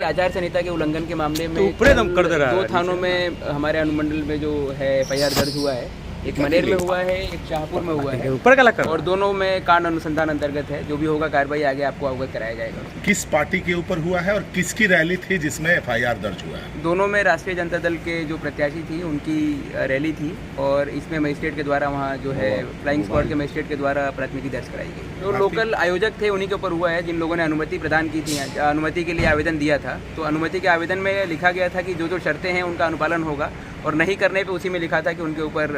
आचार संहिता के उल्लंघन के मामले में ऊपरे दम कर दे रहा है। 2 थानों में हमारे अनुमंडल में जो है एफआईआर दर्ज हुआ है। एक मनेर में हुआ है, एक शाहपुर में हुआ है, ऊपर का लग और दोनों में कांड अनुसंधान अंतर्गत है। जो भी होगा कार्रवाई आगे आपको अवगत कराया जाएगा। किस पार्टी के ऊपर हुआ है और किसकी रैली थी जिसमें एफआईआर दर्ज हुआ है? दोनों में राष्ट्रीय जनता दल के जो प्रत्याशी थी उनकी रैली थी, और इसमें मजिस्ट्रेट के द्वारा वहाँ जो है फ्लाइंग स्क्वाड के मजिस्ट्रेट के द्वारा प्राथमिकी दर्ज कराई गई। जो लोकल आयोजक थे उन्हीं के ऊपर हुआ है, जिन लोगों ने अनुमति प्रदान की थी, अनुमति के लिए आवेदन दिया था। तो अनुमति के आवेदन में लिखा गया था कि जो जो शर्तें हैं उनका अनुपालन होगा, और नहीं करने पे उसी में लिखा था कि उनके ऊपर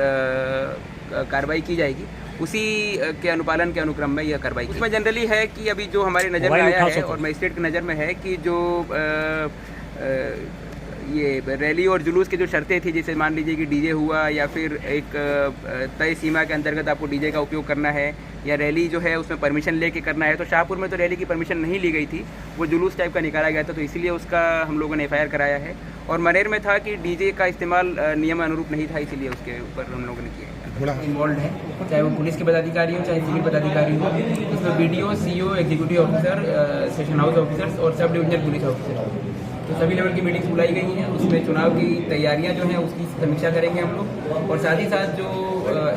कार्रवाई की जाएगी। उसी के अनुपालन के अनुक्रम में यह कार्रवाई उसमें जनरली है कि अभी जो हमारे नज़र में आया है और मजिस्ट्रेट की नज़र में है कि जो ये रैली और जुलूस की जो शर्तें थी, जैसे मान लीजिए कि डीजे हुआ या फिर एक तय सीमा के अंतर्गत आपको डीजे का उपयोग करना है, या रैली जो है उसमें परमिशन लेके करना है। तो शाहपुर में तो रैली की परमिशन नहीं ली गई थी, वो जुलूस टाइप का निकाला गया था, तो इसीलिए उसका हम लोगों ने एफआईआर कराया है। और मनेर में था कि डीजे का इस्तेमाल नियम अनुरूप नहीं था, इसीलिए उसके ऊपर हम लोगों ने किया इन्वॉल्व है, चाहे वो पुलिस के पदाधिकारी हो चाहे सिविल पदाधिकारी हो। इसमें BDO, CO, executive officer, session house officers और सब डिविजनल पुलिस ऑफिसर, तो सभी लेवल की मीटिंग्स बुलाई गई हैं। उसमें चुनाव की तैयारियां जो हैं उसकी समीक्षा करेंगे हम लोग, और साथ ही साथ जो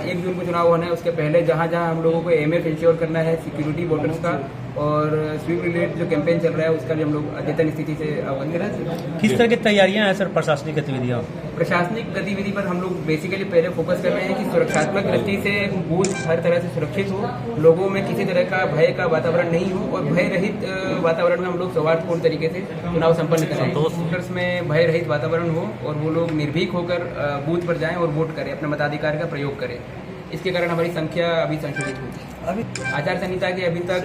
1 जून को चुनाव होना है उसके पहले जहां जहां हम लोगों को एमएफ इंश्योर करना है, सिक्योरिटी वोटर्स का, और स्वीप रिलेटेड जो कैंपेन चल रहा है उसका भी हम लोग अद्यतन स्थिति से अवगत करें। किस तरह की तैयारियां हैं सर प्रशासनिक गतिविधियां? प्रशासनिक गतिविधि पर हम लोग बेसिकली पहले फोकस कर रहे हैं कि सुरक्षात्मक दृष्टि से बूथ हर तरह से सुरक्षित हो, लोगों में किसी तरह का भय का वातावरण नहीं हो, और भय रहित वातावरण में हम लोग सौहार्दपूर्ण तरीके से चुनाव संपन्न करें। वोटर्स में भय रहित वातावरण हो और वो लोग निर्भीक होकर बूथ पर जाएं और वोट करें, अपने मताधिकार का प्रयोग करें। इसके कारण हमारी संख्या अभी संशोधित होगी। आचार संहिता की अभी तक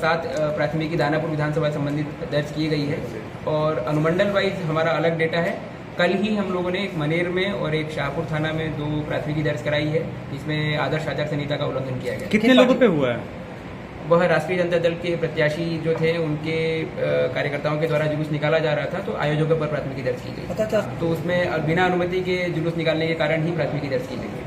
7 प्राथमिकी दानापुर विधानसभा संबंधित दर्ज की गई है, और अनुमंडल वाइज हमारा अलग डेटा है। कल ही हम लोगों ने एक मनेर में और एक शाहपुर थाना में 2 प्राथमिकी दर्ज कराई है, जिसमें आदर्श आचार संहिता का उल्लंघन किया गया। कितने लोगों पे हुआ है? वह राष्ट्रीय जनता दल के प्रत्याशी जो थे उनके कार्यकर्ताओं के द्वारा जुलूस निकाला जा रहा था, तो आयोजकों पर प्राथमिकी दर्ज की गई। तो उसमें बिना अनुमति के जुलूस निकालने के कारण ही प्राथमिकी दर्ज की गई।